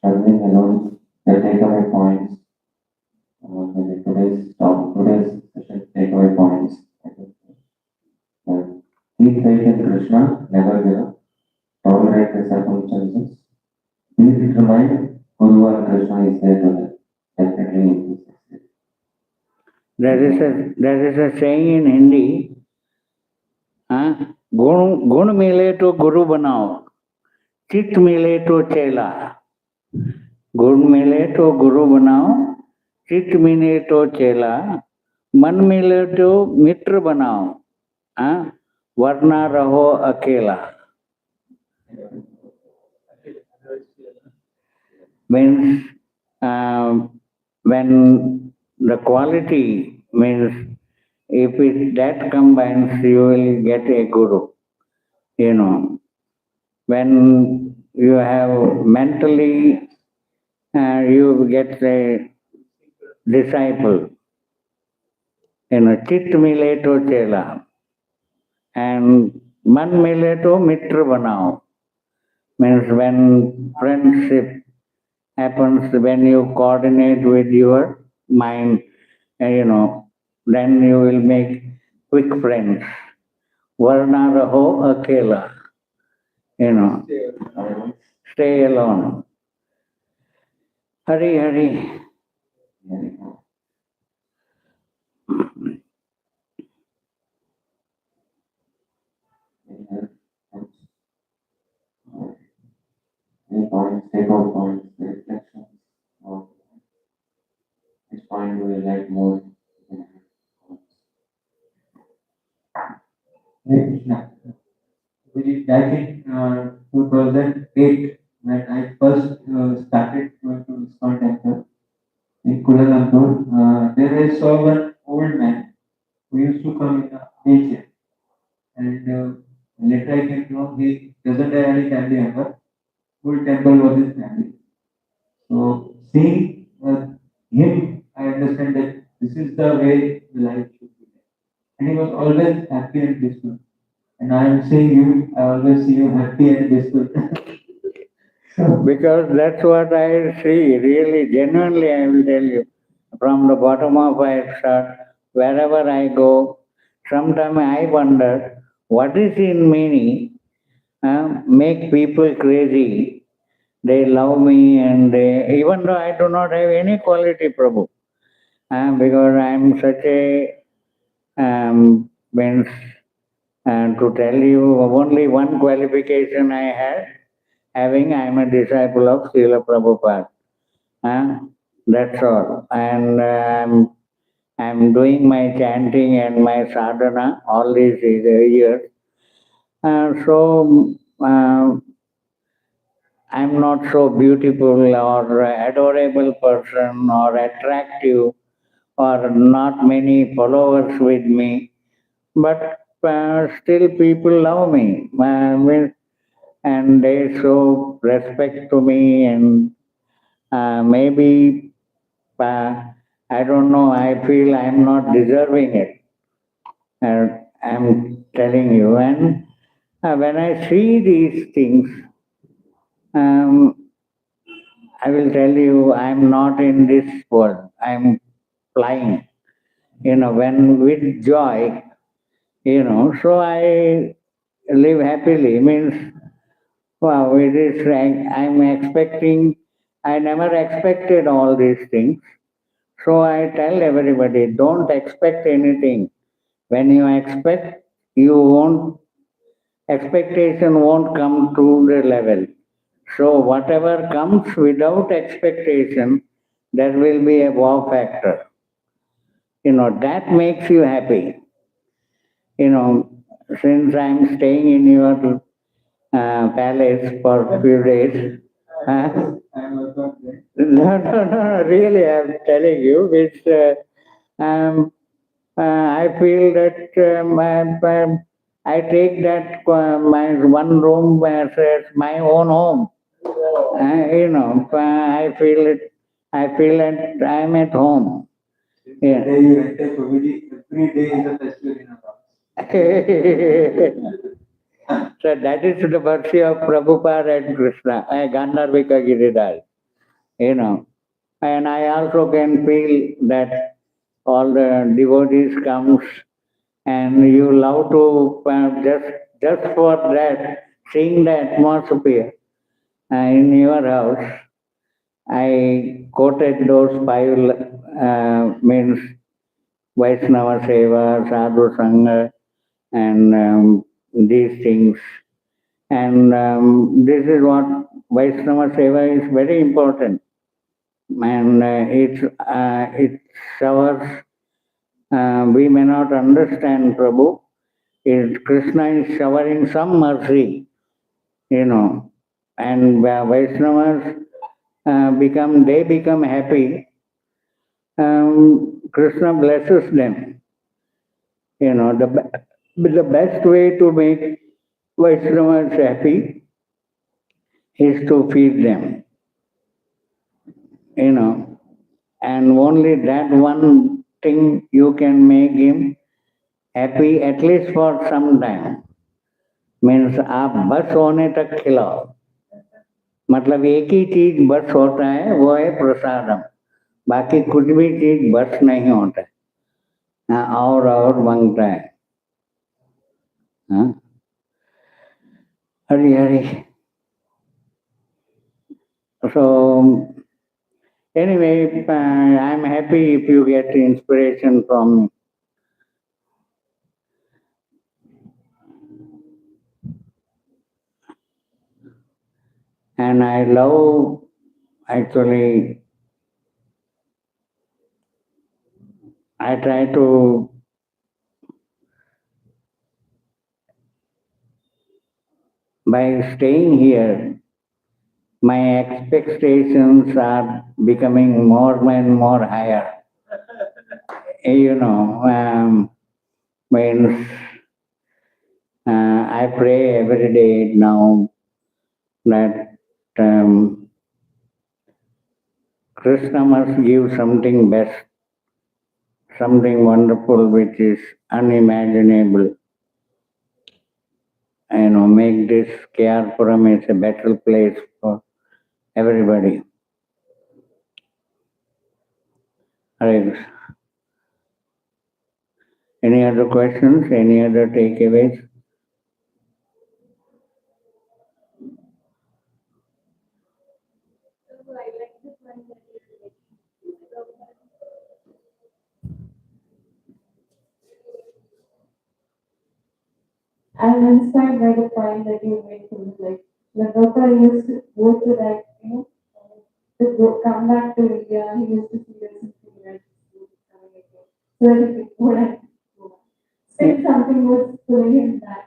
serving alone, the takeaway points, today's session takeaway points. Keep faith in Krishna, never give up, tolerate the circumstances, be determined, Guru or Krishna is there to help. Definitely succeed. There is a saying in Hindi, गुण मिले तो गुरु बनाओ, चित्त मिले तो चेला. गुण मिले तो गुरु बनाओ, चित्त मिले तो चेला, मन मिले तो मित्र बनाओ, वरना रहो अकेला. Means when the quality means if that combines, you will get a guru. When you have mentally, you get a disciple. Chit mile to chela and man mile to mitra banao. Means when friendship happens, when you coordinate with your mind, then you will make quick friends. Varna raho akela. Stay alone. Hari Hari. Any points, take-home points, reflections, or which point do you like more? Hare Krishna. Back in 2008, when I first started going to ISKCON temple in Kuala Lumpur, there I saw one old man who used to come in a wheelchair. And later I came to know he doesn't have any family member. Whole temple was his family. So seeing him, I understand that this is the way the life should be. And he was always happy and blissful. And I am seeing you, I always see you happy and blissful. Because that's what I see, really, genuinely, I will tell you. From the bottom of my heart, wherever I go, sometimes I wonder, what is in me make people crazy? They love me and even though I do not have any quality, Prabhu, because I am such a, means, to tell you only one qualification I had, having I am a disciple of Srila Prabhupāda. That's all. And I'm doing my chanting and my sadhana all these years. So I'm not so beautiful or adorable person or attractive or not many followers with me, but still people love me. And they show respect to me, and maybe I don't know, I feel I'm not deserving it. I'm telling you. And when I see these things, I will tell you, I'm not in this world. I'm flying. When with joy, so I live happily. Means, wow, it is like I'm expecting, I never expected all these things. So I tell everybody, don't expect anything. When you expect, expectation won't come to the level. So whatever comes without expectation, there will be a wow factor. That makes you happy. Since I'm staying in your palace for a few days, no, really, I'm telling you, which I feel that I take that my one room as my own home. I feel it. I feel that I'm at home. Yeah. Today you enter Prabhuji, every day is a festival in our house. So that is the mercy of Prabhupada and Krishna, Gandharvika Giridhar, And I also can feel that all the devotees comes and you love to just for that, seeing the atmosphere in your house. I quoted those five means Vaishnava Seva, Sadhu Sangha, and these things. And this is what Vaishnava Seva is very important. And it showers, we may not understand Prabhu. Krishna is showering some mercy, and Vaishnavas become happy. Krishna blesses them. The best way to make Vaishnavas happy is to feed them, and only that one thing you can make him happy at least for some time. Means आप बस होने तक खिलाओ, मतलब एक ही चीज बस होता है, वो है प्रसादम। बाकी कुछ भी चीज बस नहीं होता है, और मांगता है। Hari Hari. So anyway, I'm happy if you get inspiration from me. And I love, actually, I try to by staying here, my expectations are becoming more and more higher. Means I pray every day now that Krishna must give something best, something wonderful which is unimaginable. Make this Kayarpuram is a better place for everybody. Hare Krishna. Any other questions? Any other takeaways? I'm inspired by the point that you made to like Prabhupada used to go to that, come back to India, he used to see us in Finland, coming again. So that he could go and go. Still something was pulling him back.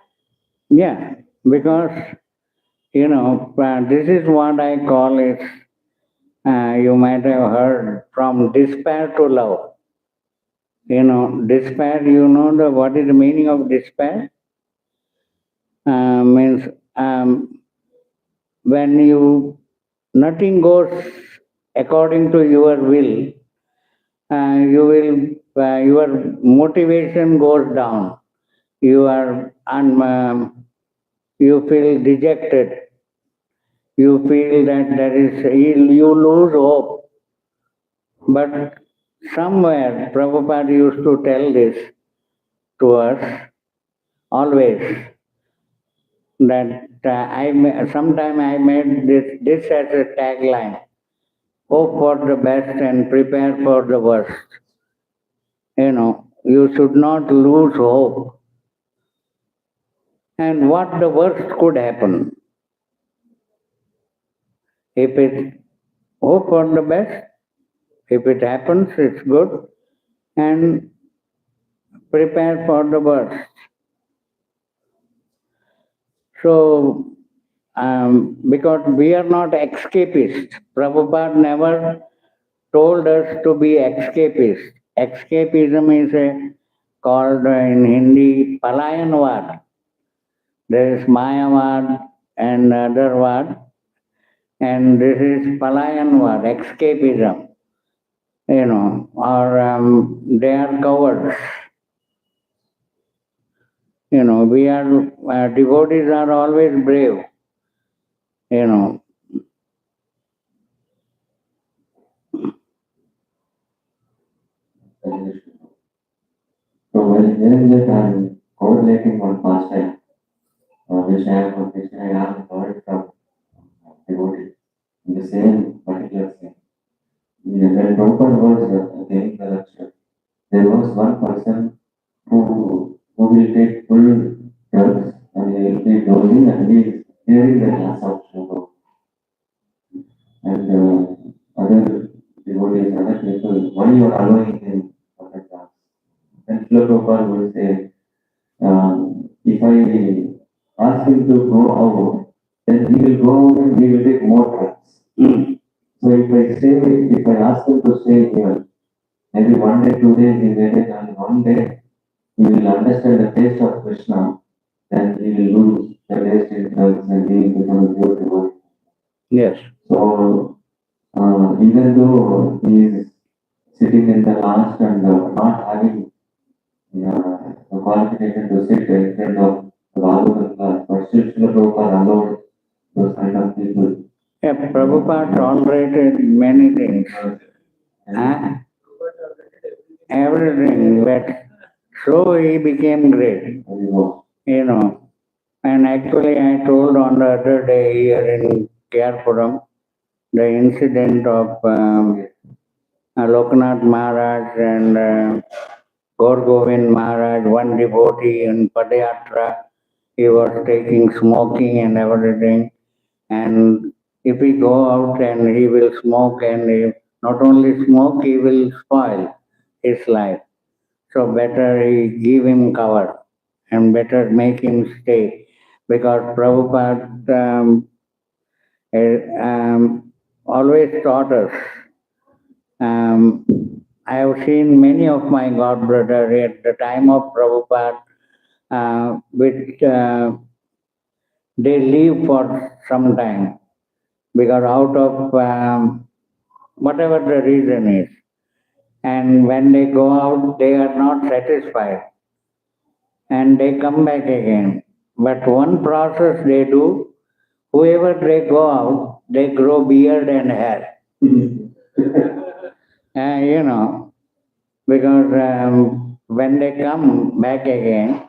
Yeah, because this is what I call it. You might have heard from despair to love. Despair. What is the meaning of despair? Means when nothing goes according to your will, your motivation goes down. You feel dejected. You feel that you lose hope. But somewhere Prabhupada used to tell this to us always, that sometime I made this as a tagline: hope for the best and prepare for the worst. You should not lose hope. And what the worst could happen? If it hope for the best, if it happens, it's good, and prepare for the worst. So, because we are not escapists, Prabhupada never told us to be escapists. Escapism is called in Hindi Palayanvad. There is Mayavad and other Vad, and this is Palayanvad, escapism, or they are cowards. We are, devotees are always brave, So when that I'm correlating one pastime, which I have heard from devotees in the same particular thing. When Prabhupada was giving the lecture, there was one person who will take full drugs and he will be dosing and he is hearing the glass of sugar. And other devotees, other people, why you are allowing him for the glass? And Prabhupada will say, if I ask him to go out, then he will go out and he will take more drugs. So if I ask him to stay here, maybe 1 day, 2 days he will take, and one day he will understand the taste of Krishna, then he will lose the taste in drugs and he will become a pure devotee. Yes. So even though he is sitting in the last and not having the qualification to sit in front of the Bhagavad class, but still Srila Prabhupada allowed those kind of people. Yeah, Prabhupada tolerated many things. Everything, but so he became great. And actually I told on the other day here in Kerpuram, the incident of Loknath Maharaj and Gaur Govind Maharaj, one devotee in Padayatra, he was taking smoking and everything. And if he go out and he will smoke and he not only smoke, he will spoil his life. So better he give him cover and better make him stay. Because Prabhupada always taught us. I have seen many of my god brothers at the time of Prabhupada, they leave for some time because out of whatever the reason is. And when they go out, they are not satisfied. And they come back again. But one process they do, whoever they go out, they grow beard and hair. Because when they come back again,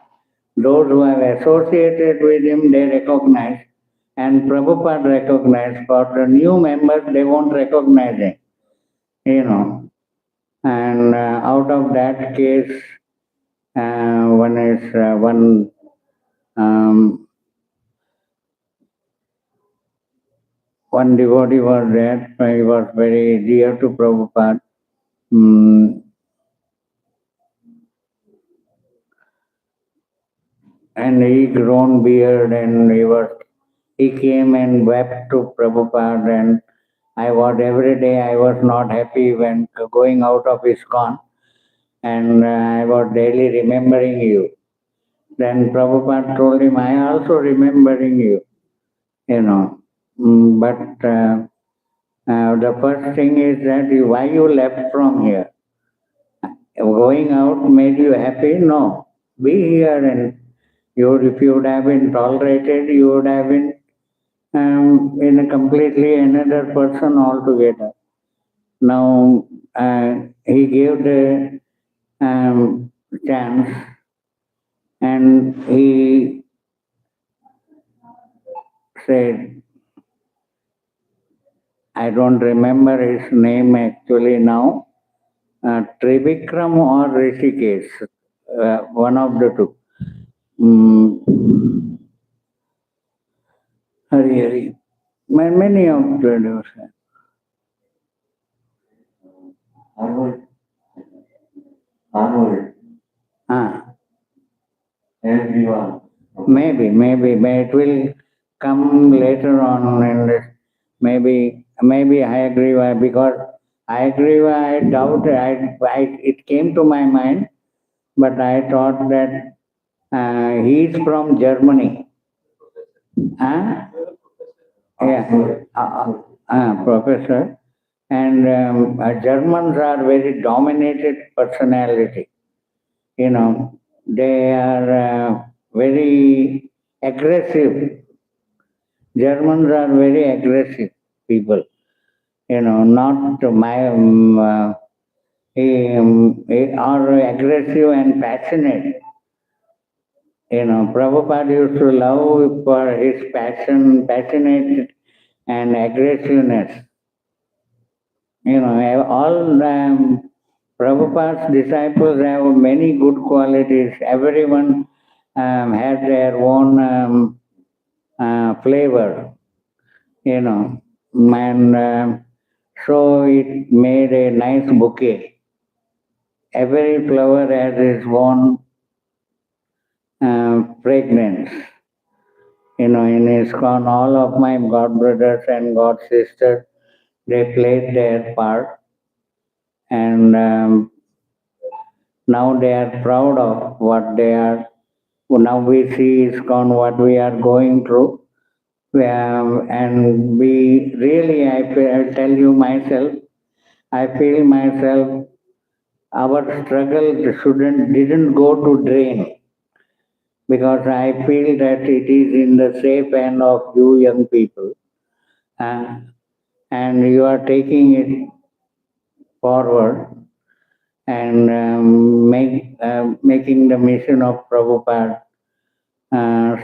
those who have associated with him, they recognize. And Prabhupada recognized. For the new members, they won't recognize him. And out of that case, one devotee was there. He was very dear to Prabhupada. And he grown beard and he came and wept to Prabhupada, and every day I was not happy when going out of ISKCON, and I was daily remembering you. Then Prabhupada told him, I also remembering you, But the first thing is that why you left from here? Going out made you happy? No. Be here, and if you would have been tolerated, you would have been in a completely another person altogether. Now he gave the chance, and he said, I don't remember his name actually now, Trivikram or Rishikesh, one of the two. Hari. Many of the Arnold. Everyone. Maybe, but it will come later on, and maybe I agree, because I doubt, it came to my mind but I thought that he is from Germany. Huh? Yeah, professor. And Germans are very dominated personality. You know, they are very aggressive. Germans are very aggressive people. You know, not my are aggressive and passionate. You know, Prabhupada used to love for his passionate and aggressiveness. You know, all Prabhupada's disciples have many good qualities. Everyone has their own flavor, you know, and so it made a nice bouquet. Every flower has its own fragrance. You know, in ISKCON, all of my god brothers and god sisters, they played their part, and now they are proud of what they are. Now we see ISKCON what we are going through, and we really, I tell you myself, I feel myself, our struggle didn't go to drain, because I feel that it is in the safe hand of you young people, uh, and you are taking it forward and making the mission of Prabhupada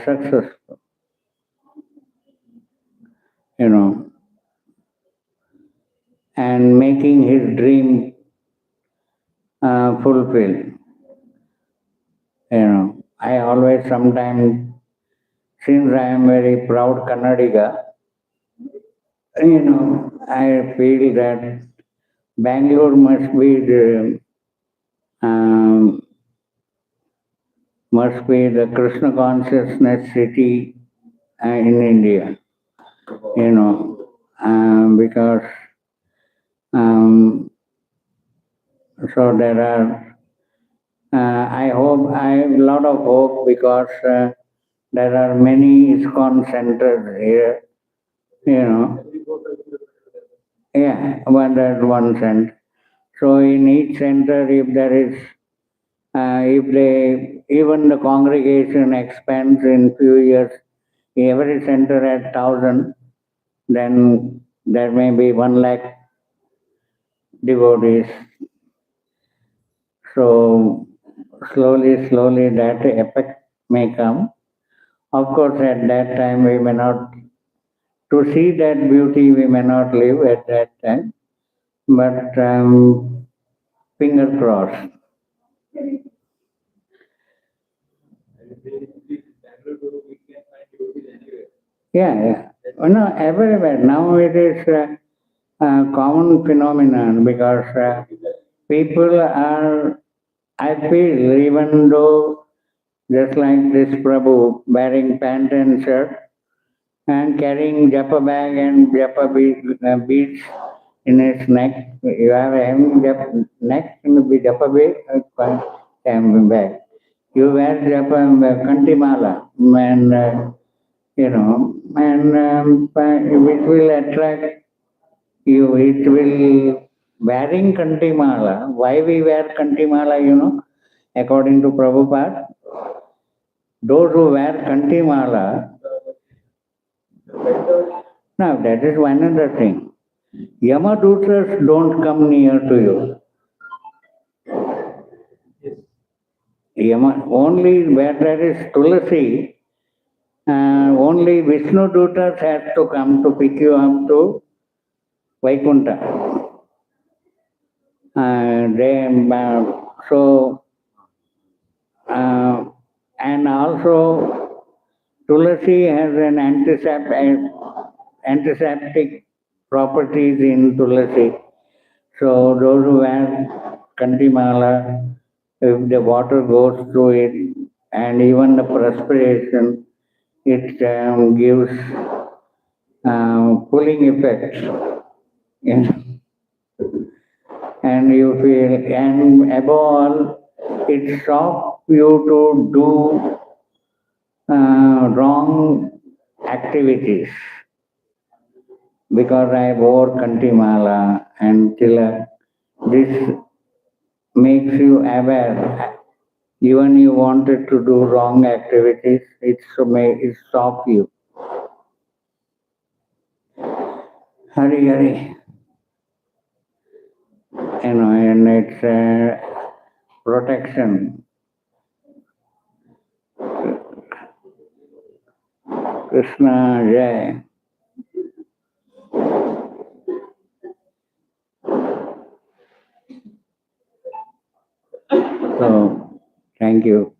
successful. You know, and making his dream fulfilled. You know, I always sometimes, since I am very proud Kannadiga, you know, I feel that Bangalore must be the Krishna consciousness city in India. You know, because so there are. I hope I have a lot of hope, because there are many ISKCON centers here. You know, yeah, but there's one center. So in each center, if there is, if they, even the congregation expands in few years, every center at 1,000, then there may be 1 lakh devotees. So slowly that effect may come. Of course, at that time we may not, to see that beauty we may not live at that time, but finger crossed. Yeah. Oh, no, everywhere. Now it is a common phenomenon, because people are, I feel, even though just like this Prabhu wearing pant and shirt and carrying japa bag and japa beads in his neck, you have a neck in the japa bag. You wear japa kantimala, and you know, and which will attract you. It will, wearing kantimala. Why we wear kantimala? You know, according to Prabhupada, those who wear kantimala. Now that is one other thing. Yamadutas don't come near to you. Only where there is Tulasi, only Vishnu Dutas has to come to pick you up to Vaikuntha. And also Tulasi has an antiseptic properties in Tulasi. So those who wear Kantimala, if the water goes through it, and even the perspiration, it gives cooling effect. You know. And you feel, and above all, it stops you to do wrong activities. Because I wore Kantimala and Tilak, this makes you aware. Even you wanted to do wrong activities, it stops you. Hari Hari. And it's protection. Krishna Jai. So, thank you.